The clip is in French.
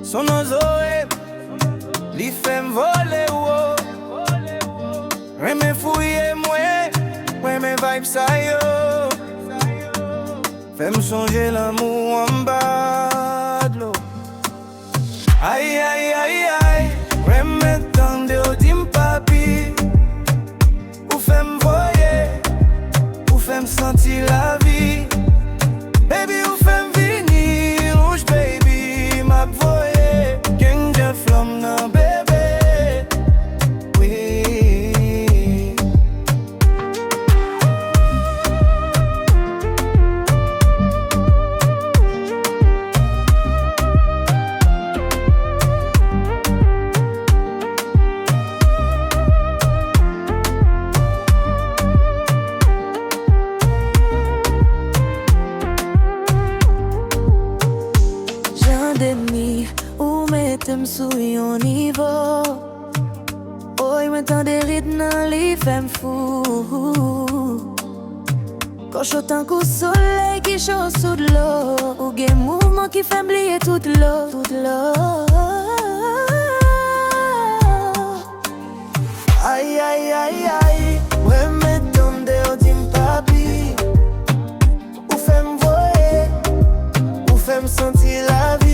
Son ozoe, li fem vole ou. Reme fouye mwen, reme vibe sa yo. Fem sonje l'amour en bas de l'eau. Aïe, aïe, aïe, aïe, reme tande ou dim papi. Ou fem voye, ou fem senti la vie. Baby, ou fem vini, rouge baby, ma voye. Gang de flamme nan bébé, oui. Demi ou metem sou yon niveau. Oy mwen tan de rit nan li fem fou. Kocho tan kou soleil ki chou sou d'lo. Ou gen mouvement ki fem bliye tout l'eau, tout l'eau. Aïe, aïe, aïe, aïe, reme tande ou dim papi. Ou fem voye, ou fem senti la vie.